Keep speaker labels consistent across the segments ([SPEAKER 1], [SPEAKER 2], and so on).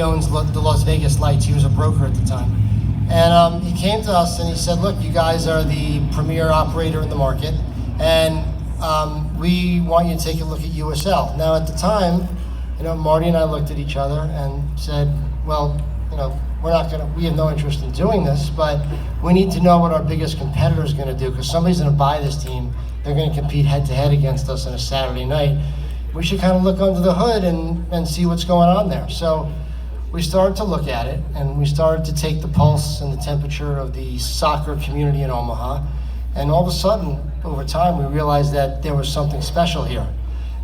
[SPEAKER 1] he owns the Las Vegas Lights. He was a broker at the time. And he came to us and he said, look, you guys are the premier operator in the market, and we want you to take a look at USL. Now at the time, Marty and I looked at each other and said, well, we have no interest in doing this, but we need to know what our biggest competitor is going to do, because somebody's going to buy this team. They're going to compete head to head against us on a Saturday night. We should kind of look under the hood and see what's going on there. So we started to look at it, and we started to take the pulse and the temperature of the soccer community in Omaha. And all of a sudden, over time, we realized that there was something special here.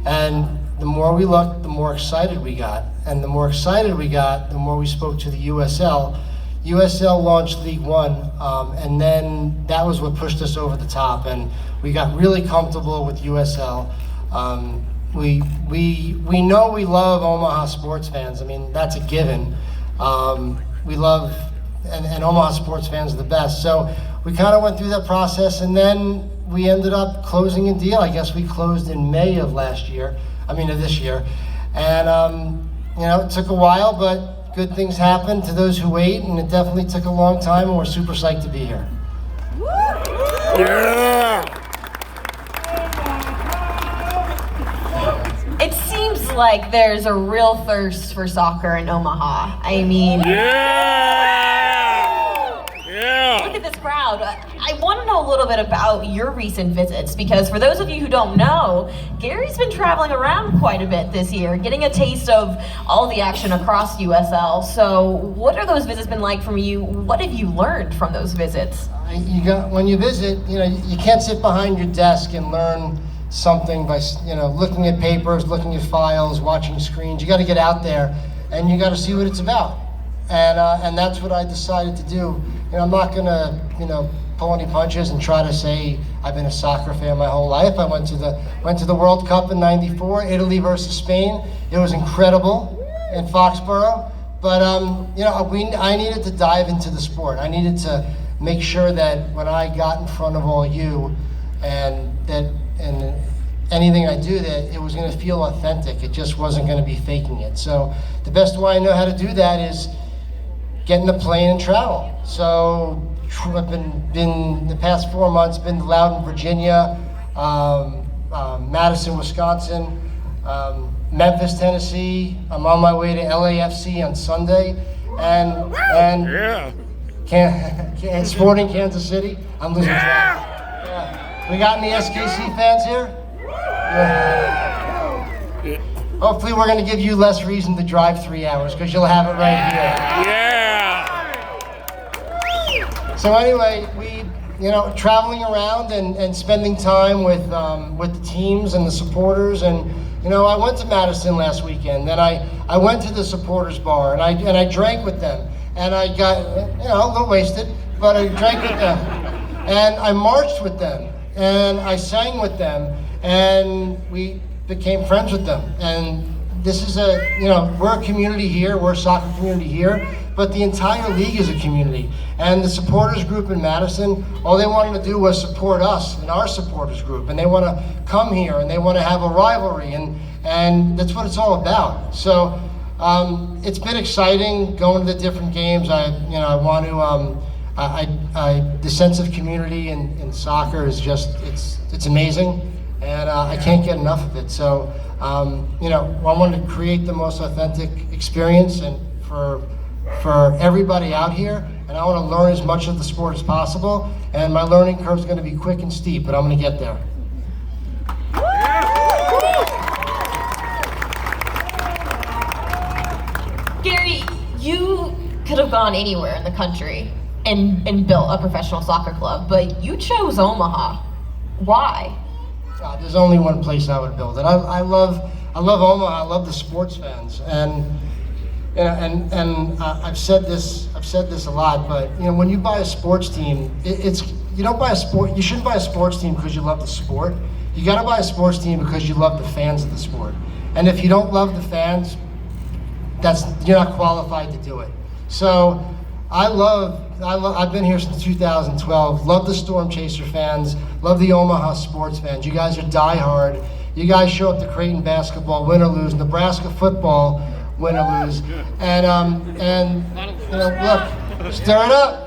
[SPEAKER 1] And the more we looked, the more excited we got. And the more excited we got, the more we spoke to the USL. USL launched LEAGUE1, and then that was what pushed us over the top. And we got really comfortable with USL. We know we love Omaha sports fans. I mean, that's a given. We love, and Omaha sports fans are the best. So we kind of went through that process, and then we ended up closing a deal. I guess we closed in May of this year. And it took a while, but good things happen to those who wait, and it definitely took a long time, and we're super psyched to be here.
[SPEAKER 2] Yeah!
[SPEAKER 3] It seems like there's a real thirst for soccer in Omaha. I mean, look at this crowd. I want to know a little bit about your recent visits, because for those of you who don't know, Gary's been traveling around quite a bit this year, getting a taste of all the action across USL. So what are those visits been like from you? What have you learned from those visits?
[SPEAKER 1] When you visit, you can't sit behind your desk and learn something by looking at papers, looking at files, watching screens. You got to get out there and you got to see what it's about. And that's what I decided to do. I'm not gonna pull any punches and try to say I've been a soccer fan my whole life. I went to the World Cup in '94, Italy versus Spain. It was incredible in Foxborough. But I needed to dive into the sport. I needed to make sure that when I got in front of all you, and anything I do, that it was going to feel authentic. It just wasn't going to be faking it. So the best way I know how to do that is get in a plane and travel. So I've been the past 4 months, been to Loudoun, Virginia, Madison, Wisconsin, Memphis, Tennessee. I'm on my way to LAFC on Sunday, and Sporting Kansas City. I'm losing track. Yeah. We got any SKC fans here? Yeah. Hopefully we're going to give you less reason to drive 3 hours, because you'll have it right here.
[SPEAKER 2] Yeah.
[SPEAKER 1] So anyway, we, traveling around and spending time with the teams and the supporters, and I went to Madison last weekend. Then I went to the supporters bar and I drank with them, and I got a little wasted, but I drank with them, and I marched with them, and I sang with them, and we became friends with them. And this is we're a community here, we're a soccer community here, but the entire league is a community. And the supporters group in Madison, all they wanted to do was support us and our supporters group, and they want to come here and they want to have a rivalry, and that's what it's all about. So it's been exciting going to the different games. The sense of community in soccer is just, it's amazing, and I can't get enough of it. So I wanted to create the most authentic experience and for everybody out here, and I want to learn as much of the sport as possible, and my learning curve is going to be quick and steep, but I'm going to get there.
[SPEAKER 3] Gary, you could have gone anywhere in the country and built a professional soccer club, but you chose Omaha. Why?
[SPEAKER 1] There's only one place I would build it. I love Omaha. I love the sports fans, and I've said this a lot. But when you buy a sports team, you shouldn't buy a sports team because you love the sport. You got to buy a sports team because you love the fans of the sport. And if you don't love the fans, you're not qualified to do it. So I've been here since 2012. Love the Storm Chaser fans. Love the Omaha sports fans. You guys are diehard. You guys show up to Creighton basketball, win or lose. Nebraska football, win or lose. And you know, look, stir it up.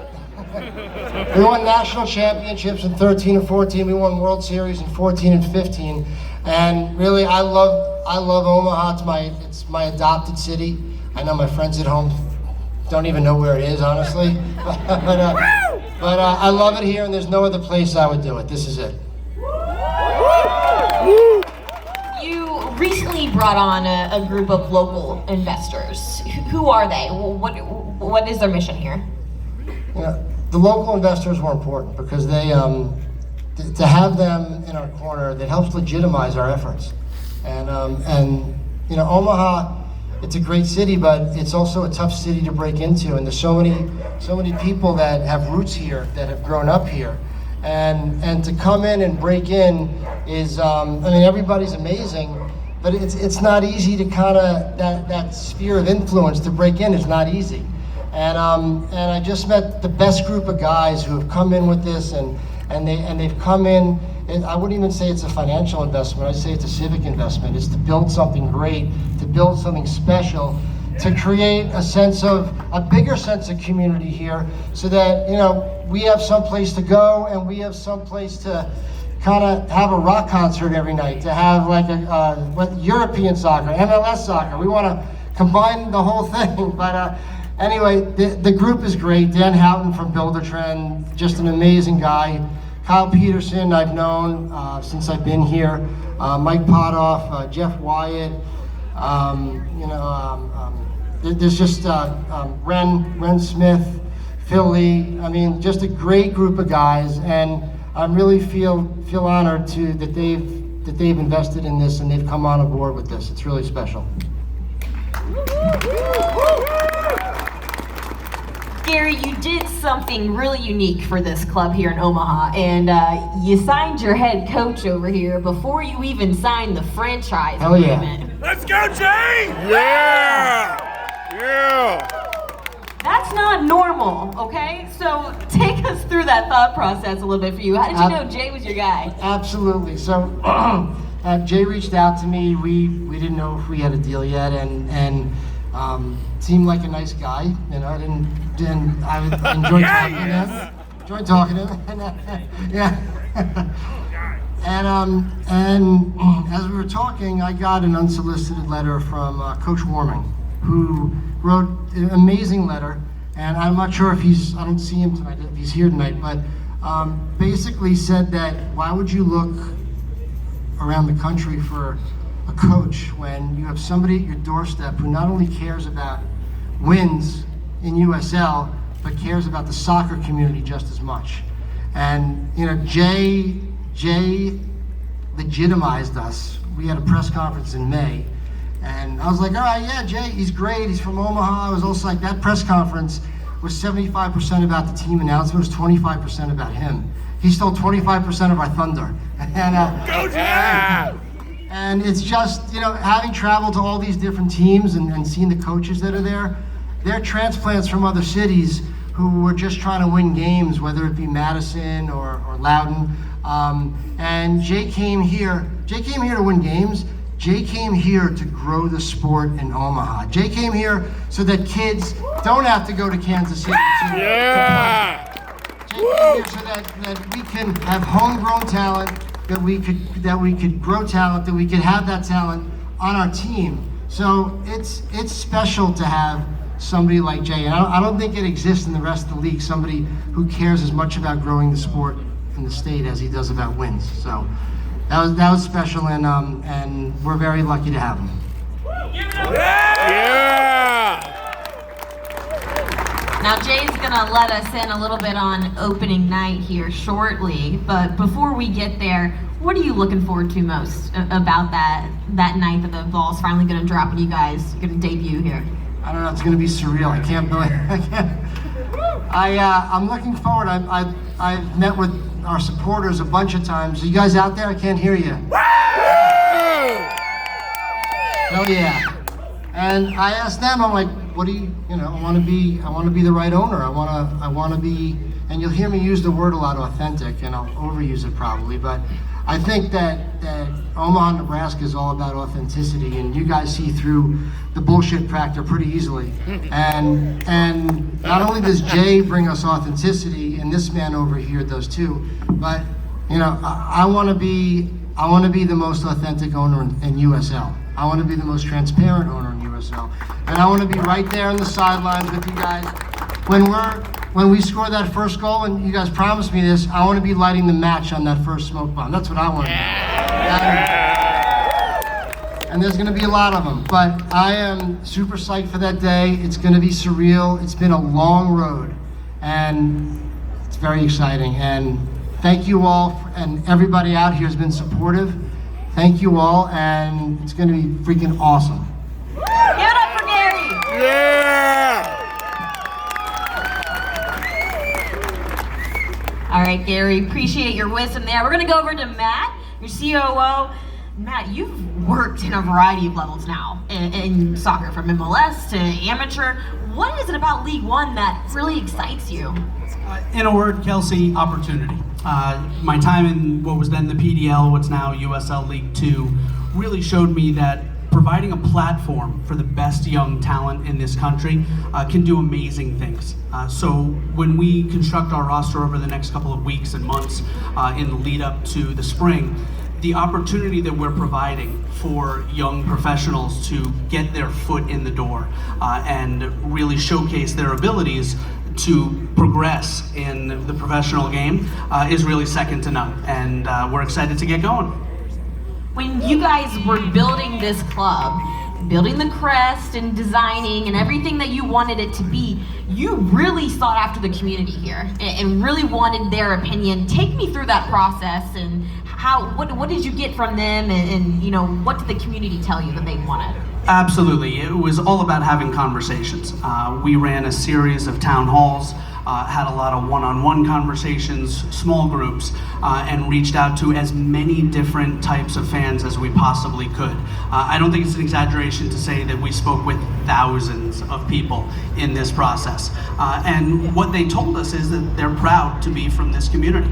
[SPEAKER 1] We won national championships in 13 and 14. We won World Series in 14 and 15. And really, I love Omaha. It's my adopted city. I know my friends at home don't even know where it is, honestly. But I love it here, and there's no other place I would do it. This is it.
[SPEAKER 3] You recently brought on a group of local investors. Who are they? What is their mission here?
[SPEAKER 1] You know, the local investors were important because they, to have them in our corner, that helps legitimize our efforts. And you know, Omaha, it's a great city, but it's also a tough city to break into. And there's so many people that have roots here, that have grown up here. And to come in and break in is, I mean, everybody's amazing, but it's not easy to kind of, that sphere of influence to break in is not easy. And I just met the best group of guys who have come in with this, and they've come in. I wouldn't even say it's a financial investment. I'd say it's a civic investment. It's to build something great, to build something special, to create a bigger sense of community here, so that, you know, we have some place to go, and we have some place to kind of have a rock concert every night, to have like a European soccer, MLS soccer. We want to combine the whole thing. But anyway, the group is great. Dan Houghton from Buildertrend, just an amazing guy. Kyle Peterson, I've known since I've been here. Mike Potoff, Jeff Wyatt. You know, there's just Ren Smith, Phil Lee. I mean, just a great group of guys, and I really feel honored that they've invested in this and they've come on board with this. It's really special.
[SPEAKER 3] Gary, you did something really unique for this club here in Omaha, and you signed your head coach over here before you even signed the franchise agreement.
[SPEAKER 2] Yeah. Let's go, Jay! Yeah! Yeah!
[SPEAKER 3] That's not normal, okay? So take us through that thought process a little bit for you. How did you know Jay was your guy?
[SPEAKER 1] Absolutely. So Jay reached out to me. We didn't know if we had a deal yet, and seemed like a nice guy. You know, I enjoyed talking to him. Enjoyed talking to him. Yeah. And as we were talking, I got an unsolicited letter from Coach Warming, who wrote an amazing letter. And I'm not sure if I don't see him tonight, if he's here tonight, but basically said that why would you look around the country for a coach when you have somebody at your doorstep who not only cares about wins in USL, but cares about the soccer community just as much. And you know, Jay legitimized us. We had a press conference in May, and I was like, all right, yeah, Jay, he's great, he's from Omaha. I was also like, that press conference was 75% about the team announcement, was 25% about him. He stole 25% of our thunder. And,
[SPEAKER 2] Go Jay!
[SPEAKER 1] And it's just, you know, having traveled to all these different teams and seeing the coaches that are there, they're transplants from other cities who were just trying to win games, whether it be Madison or Loudoun. And Jay came here to win games. Jay came here to grow the sport in Omaha. Jay came here so that kids don't have to go to Kansas City to play. Jay came here so that we can have homegrown talent, that we could grow talent, that we could have that talent on our team. So it's special to have somebody like Jay, and I don't think it exists in the rest of the league, somebody who cares as much about growing the sport in the state as he does about wins. So that was special, and we're very lucky to have him.
[SPEAKER 2] Yeah!
[SPEAKER 3] Now Jay's gonna let us in a little bit on opening night here shortly, but before we get there, what are you looking forward to most about that night that the ball's finally gonna drop and you guys are gonna debut here?
[SPEAKER 1] I don't know, it's gonna be surreal. I can't believe I'm looking forward. I've met with our supporters a bunch of times. Are you guys out there? I can't hear you. Hell yeah. And I asked them, I'm like, what do you know, I want to be the right owner. I want to be, and you'll hear me use the word a lot, authentic, and I'll overuse it probably, but I think that Omaha, Nebraska is all about authenticity, and you guys see through the bullshit factor pretty easily. And not only does Jay bring us authenticity, and this man over here does too, but you know, I want to be the most authentic owner in USL. I want to be the most transparent owner in USL, and I want to be right there on the sidelines with you guys when we score that first goal. And you guys promised me this. I want to be lighting the match on that first smoke bomb. That's what I want to do. And there's going to be a lot of them, but I am super psyched for that day. It's going to be surreal. It's been a long road, and it's very exciting. And thank you all, and everybody out here has been supportive. Thank you all, and it's going to be freaking awesome.
[SPEAKER 3] Give it up for Gary.
[SPEAKER 2] Yeah!
[SPEAKER 3] All right, Gary, appreciate your wisdom there. We're going to go over to Matt, your COO. Matt, you've worked in a variety of levels now in soccer, from MLS to amateur. What is it about League One that really excites you?
[SPEAKER 4] In a word, Kelsey, opportunity. My time in what was then the PDL, what's now USL League 2, really showed me that providing a platform for the best young talent in this country can do amazing things. So when we construct our roster over the next couple of weeks and months in the lead up to the spring, the opportunity that we're providing for young professionals to get their foot in the door and really showcase their abilities to progress in the professional game is really second to none, and we're excited to get going.
[SPEAKER 3] When you guys were building this club, building the Crest and designing and everything that you wanted it to be, you really sought after the community here and really wanted their opinion. Take me through that process, and what did you get from them, and you know, what did the community tell you that they wanted?
[SPEAKER 4] Absolutely, it was all about having conversations. We ran a series of town halls, had a lot of one-on-one conversations, small groups, and reached out to as many different types of fans as we possibly could. I don't think it's an exaggeration to say that we spoke with thousands of people in this process. And what they told us is that they're proud to be from this community.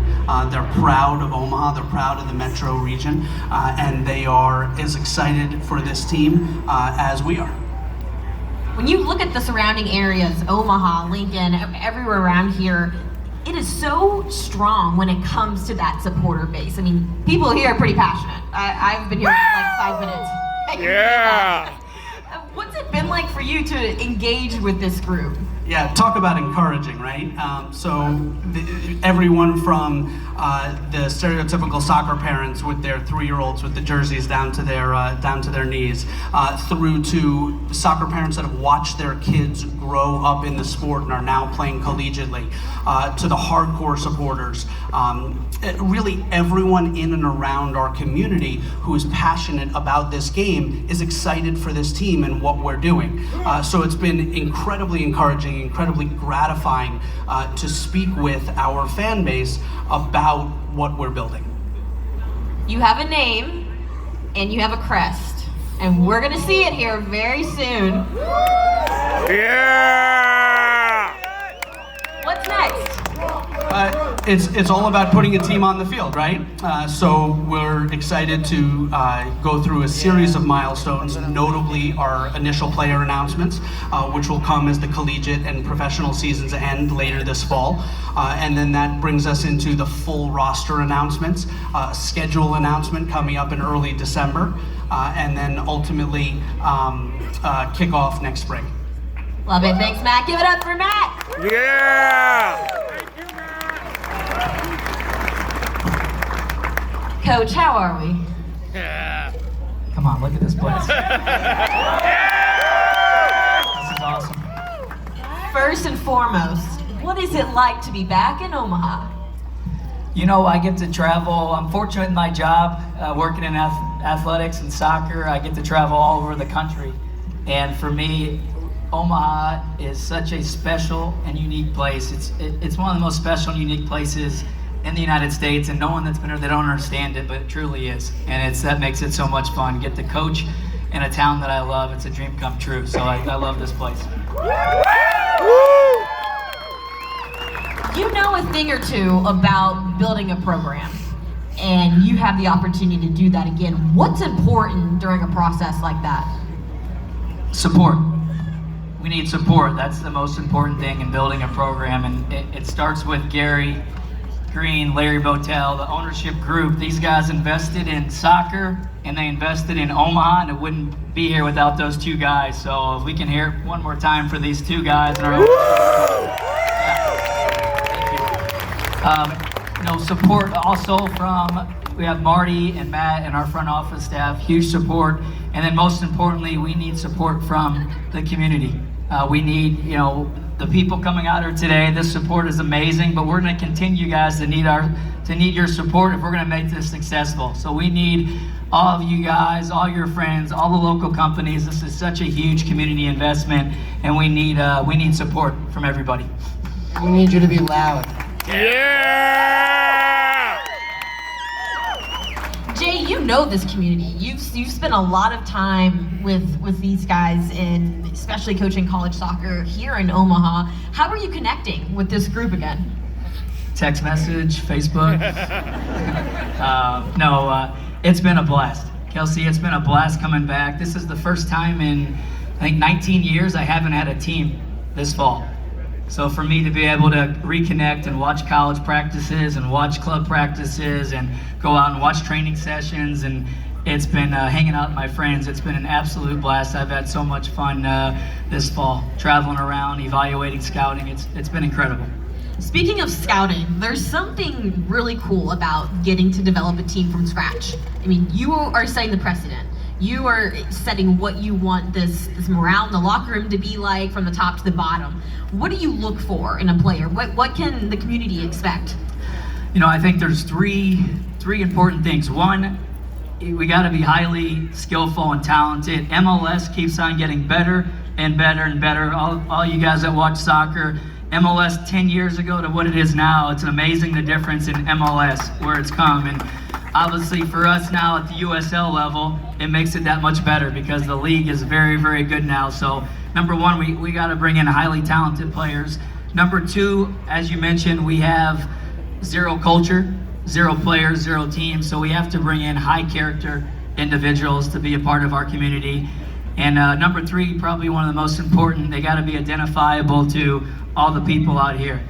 [SPEAKER 4] They're proud of Omaha, they're proud of the metro region, and they are as excited for this team as we are.
[SPEAKER 3] When you look at the surrounding areas, Omaha, Lincoln, everywhere around here, it is so strong when it comes to that supporter base. I mean, people here are pretty passionate. I've been here for like 5 minutes.
[SPEAKER 2] Yeah!
[SPEAKER 4] What's it been like for you to engage with this group? Yeah, talk about encouraging, right? Everyone from the stereotypical soccer parents with their 3-year-olds with the jerseys down to their knees, through to soccer parents that have watched their kids grow up in the sport and are now playing collegiately, to the hardcore supporters. Really, everyone in and around our community who is passionate about this game is excited for this team and what we're doing. So it's been incredibly encouraging, incredibly gratifying to speak with our fan base about what we're building.
[SPEAKER 3] You have a name and you have a crest, and we're gonna see it here very soon.
[SPEAKER 2] Yeah!
[SPEAKER 3] What's next?
[SPEAKER 4] It's all about putting a team on the field, right? So we're excited to go through a series of milestones, notably our initial player announcements, which will come as the collegiate and professional seasons end later this fall. And then that brings us into the full roster announcements, schedule announcement coming up in early December, and then ultimately kick off next spring.
[SPEAKER 3] Love it. Thanks, Matt. Give it up for Matt.
[SPEAKER 2] Yeah!
[SPEAKER 3] Coach, how are we?
[SPEAKER 2] Yeah!
[SPEAKER 5] Come on, look at this place. This is awesome.
[SPEAKER 3] First and foremost, what is it like to be back in Omaha?
[SPEAKER 5] You know, I get to travel. I'm fortunate in my job, working in athletics and soccer. I get to travel all over the country. And for me, Omaha is such a special and unique place. It's one of the most special and unique places in the United States, and no one that's been there, they don't understand it, but it truly is. And that makes it so much fun. Get to coach in a town that I love. It's a dream come true. So I love this place.
[SPEAKER 3] You know a thing or two about building a program. and you have the opportunity to do that again. What's important during a process like that?
[SPEAKER 5] Support. We need support. That's the most important thing in building a program, and it starts with Gary Green, Larry Botel, the ownership group. These guys invested in soccer and they invested in Omaha, and it wouldn't be here without those two guys. So if we can hear it one more time for these two guys in our support also from, we have Marty and Matt and our front office staff, huge support. And then most importantly, we need support from the community. We need, the people coming out here today. This support is amazing, but we're going to continue, guys, to need your support if we're going to make this successful. So we need all of you guys, all your friends, all the local companies. This is such a huge community investment, and we need support from everybody.
[SPEAKER 1] We need you to be loud.
[SPEAKER 2] Yeah!
[SPEAKER 3] Jay, you know this community. You've spent a lot of time with these guys, and especially coaching college soccer here in Omaha. How are you connecting with this group again?
[SPEAKER 5] Text message, Facebook. It's been a blast. Kelsey, it's been a blast coming back. This is the first time in, I think, 19 years I haven't had a team this fall. So for me to be able to reconnect and watch college practices and watch club practices and go out and watch training sessions, and it's been hanging out with my friends. It's been an absolute blast. I've had so much fun this fall, traveling around, evaluating, scouting. It's been incredible.
[SPEAKER 3] Speaking of scouting, there's something really cool about getting to develop a team from scratch. I mean, you are setting the precedent. You are setting what you want this morale in the locker room to be like from the top to the bottom. What do you look for in a player? What can the community expect?
[SPEAKER 5] I think there's three important things. One, we got to be highly skillful and talented. MLS keeps on getting better and better and better. All you guys that watch soccer, MLS 10 years ago to what it is now, it's amazing the difference in MLS, where it's come. And obviously for us now at the USL level, it makes it that much better because the league is very, very good now. So number one, we got to bring in highly talented players. Number two, as you mentioned, we have zero culture, zero players, zero teams. So we have to bring in high character individuals to be a part of our community. And number three, probably one of the most important, they got to be identifiable to all the people out here.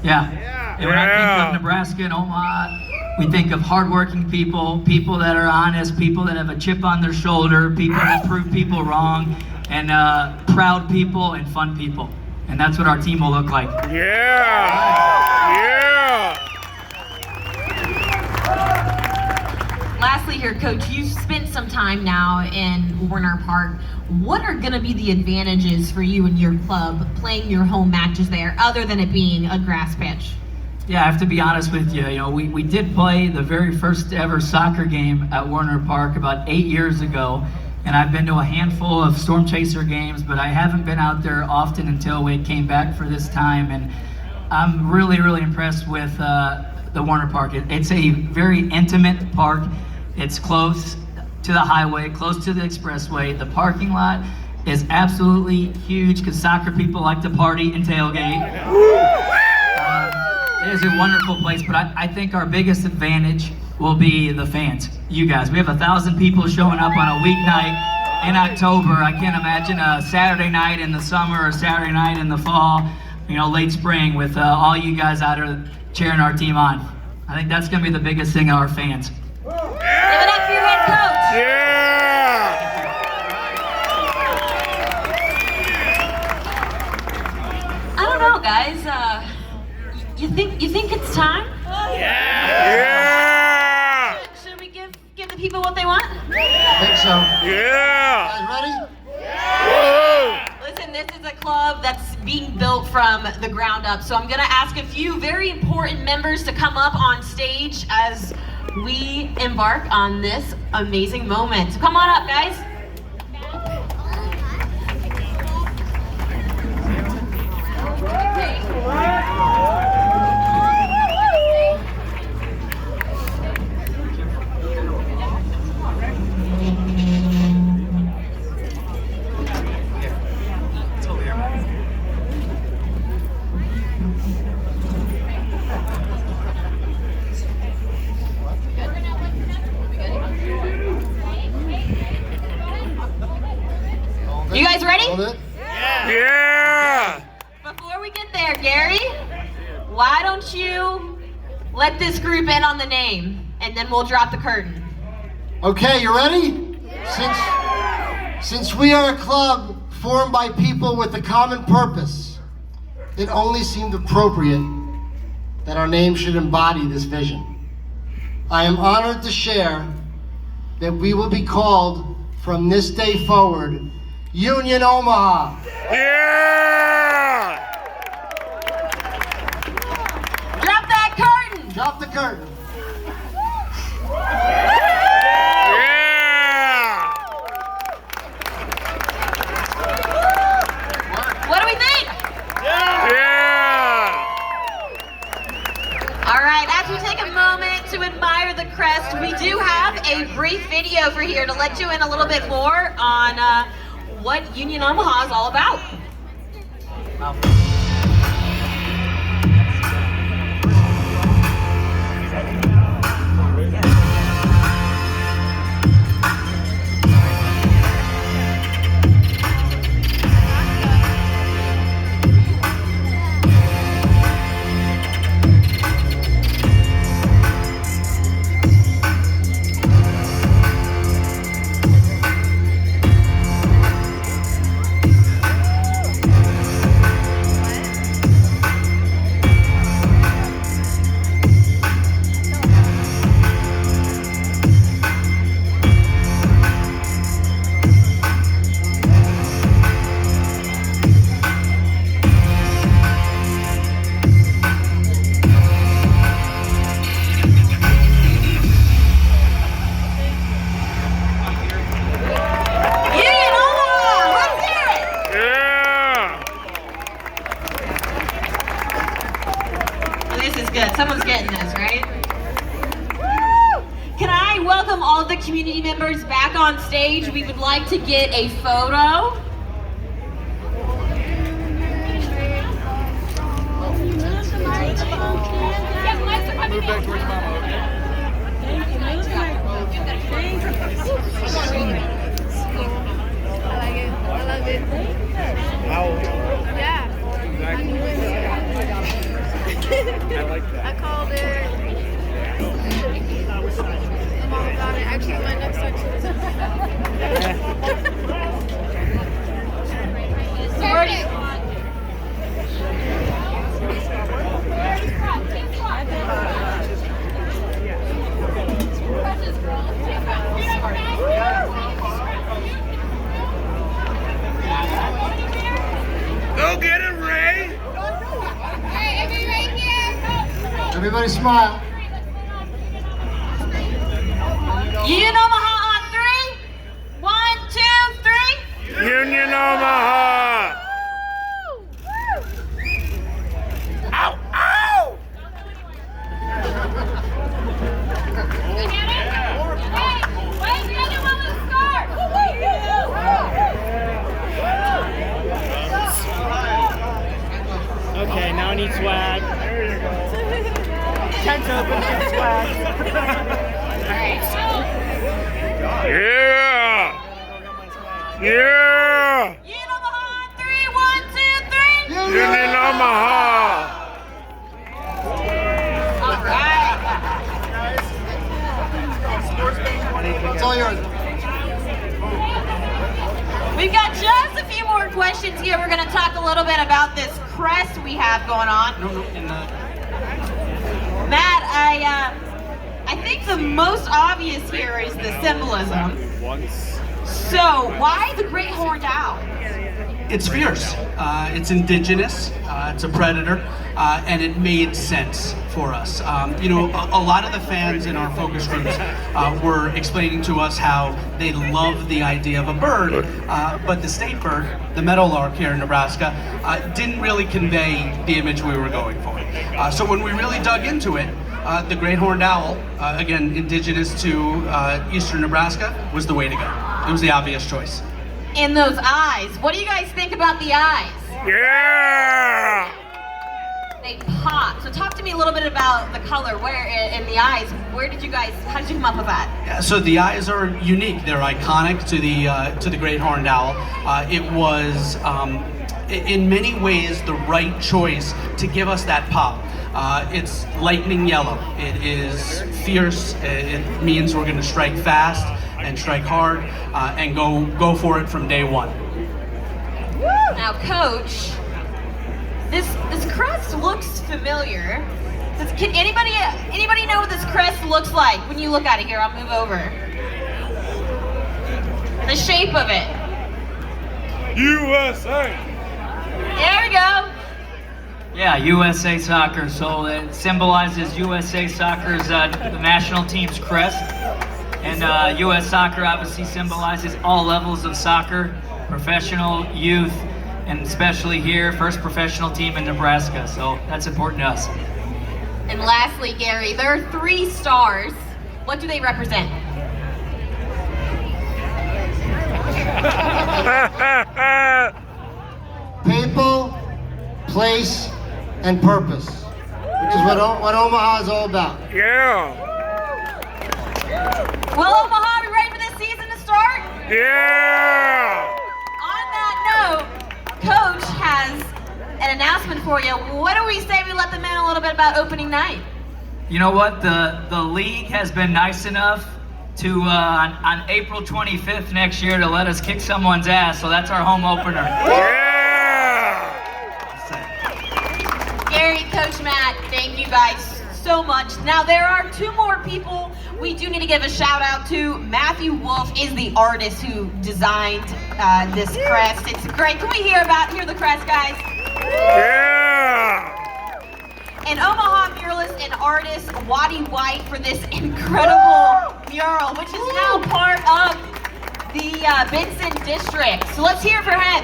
[SPEAKER 5] Yeah. And when I think of Nebraska and Omaha, we think of hardworking people, people that are honest, people that have a chip on their shoulder, people that prove people wrong, and proud people and fun people. And that's what our team will look like.
[SPEAKER 3] Lastly here, Coach, you've spent some time now in Warner Park. What are going to be the advantages for you and your club playing your home matches there, other than it being a grass pitch?
[SPEAKER 5] Yeah, I have to be honest with you. We did play the very first ever soccer game at Warner Park about 8 years ago, and I've been to a handful of Storm Chaser games, but I haven't been out there often until we came back for this time, and I'm really, really impressed with the Warner Park. It's a very intimate park. It's close to the highway, close to the expressway. The parking lot is absolutely huge because soccer people like to party and tailgate. It is a wonderful place, but I think our biggest advantage will be the fans, you guys. We have 1,000 people showing up on a weeknight in October. I can't imagine a Saturday night in the summer or Saturday night in the fall, late spring with all you guys out there cheering our team on. I think that's going to be the biggest thing, our fans.
[SPEAKER 3] Give it up for your head coach. I don't know, guys. You think it's time? Should we give the people what they want?
[SPEAKER 1] I think so. Guys ready?
[SPEAKER 3] Listen, this is a club that's being built from the ground up, so I'm gonna ask a few very important members to come up on stage as we embark on this amazing moment. So come on up, guys. Gary, why don't you let this group in on the name, and then we'll drop the curtain.
[SPEAKER 1] Okay, you ready? Since we are a club formed by people with a common purpose, it only seemed appropriate that our name should embody this vision. I am honored to share that we will be called from this day forward, Union Omaha.
[SPEAKER 2] Yeah!
[SPEAKER 3] Drop that curtain!
[SPEAKER 1] Drop the curtain.
[SPEAKER 2] Yeah!
[SPEAKER 3] What do we think?
[SPEAKER 2] Yeah!
[SPEAKER 3] All right, as we take a moment to admire the Crest, we do have a brief video for here to let you in a little bit more on what Union Omaha is all about. Someone's getting this, right? Can I welcome all the community members back on stage? We would like to get a photo.
[SPEAKER 2] Move back towards Mama, okay?
[SPEAKER 6] I love it.
[SPEAKER 2] How?
[SPEAKER 6] Yeah.
[SPEAKER 2] Exactly. I like that.
[SPEAKER 6] I called it. Mom got it. Actually, my next section is.
[SPEAKER 3] Where do you
[SPEAKER 2] Go get him, Ray!
[SPEAKER 1] Everybody smile.
[SPEAKER 3] Union Omaha on 3. 1, 2, 3.
[SPEAKER 2] Union Omaha! Ow! Ow!
[SPEAKER 7] Okay, now I need swag.
[SPEAKER 2] There you go.
[SPEAKER 7] Tent's open, get swag.
[SPEAKER 2] Yeah! Yeah!
[SPEAKER 3] Union Omaha on 3. 1, 2, 3.
[SPEAKER 2] Union Omaha!
[SPEAKER 3] All right.
[SPEAKER 1] It's all yours.
[SPEAKER 3] We've got just a few more questions here. We're going to talk a little bit about this crest we have going on. Matt, I think the most obvious here is the symbolism. So, why the great horned owl?
[SPEAKER 4] It's fierce. It's indigenous. It's a predator, and it made sense for us. You know, a lot of the fans in our focus groups were explaining to us how they love the idea of a bird, but the state bird, the meadowlark here in Nebraska, didn't really convey the image we were going for. So when we really dug into it, the great horned owl, again indigenous to eastern Nebraska, was the way to go. It was the obvious choice.
[SPEAKER 3] In those eyes. What do you guys think about the eyes?
[SPEAKER 2] Yeah!
[SPEAKER 3] They pop. So talk to me a little bit about the color. Where in the eyes? How did you come up with that?
[SPEAKER 4] Yeah, so the eyes are unique. They're iconic to the great horned owl. It was in many ways the right choice to give us that pop. It's lightning yellow. It is fierce. It means we're going to strike fast and strike hard and go for it from day one.
[SPEAKER 3] Now, Coach, this crest looks familiar. Can anybody know what this crest looks like when you look at it? Here, I'll move over. The shape of it.
[SPEAKER 2] USA.
[SPEAKER 3] There we go.
[SPEAKER 5] Yeah, USA Soccer. So it symbolizes USA Soccer's the national team's crest. And US Soccer obviously symbolizes all levels of soccer, professional, youth, and especially here, first professional team in Nebraska. So that's important to us.
[SPEAKER 3] And lastly, Gary, there are 3 stars. What do they represent?
[SPEAKER 1] People, place, and purpose, which is what Omaha is all about.
[SPEAKER 2] Yeah.
[SPEAKER 3] Well, Omaha, are we ready for this season to start?
[SPEAKER 2] Yeah.
[SPEAKER 3] On that note, Coach has an announcement for you. What do we say we let them in a little bit about opening night?
[SPEAKER 5] You know what? The league has been nice enough to on April 25th next year to let us kick someone's ass. So that's our home opener.
[SPEAKER 2] Yeah.
[SPEAKER 3] Gary, Coach Matt, thank you guys so much. Now, there are 2 more people we do need to give a shout out to. Matthew Wolf is the artist who designed this crest. It's great. Can we hear the crest, guys?
[SPEAKER 2] Yeah.
[SPEAKER 3] And Omaha muralist and artist Waddy White for this incredible mural, which is now part of the Benson District. So let's hear it for him.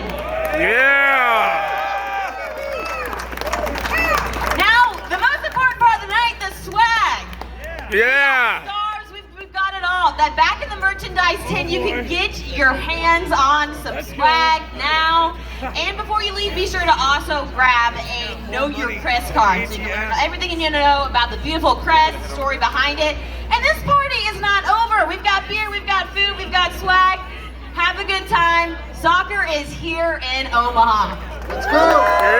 [SPEAKER 2] Yeah.
[SPEAKER 3] Now, the most important part of the night, the swag.
[SPEAKER 2] Yeah.
[SPEAKER 3] Stars, we've got it all. That back in the merchandise tin, you can get your hands on some swag now. And before you leave, be sure to also grab a Know Your Crest card so you can learn everything you need to know about the beautiful crest, the story behind it. And this party is not over. We've got beer, we've got food, we've got swag. Have a good time. Soccer is here in Omaha.
[SPEAKER 1] Let's go.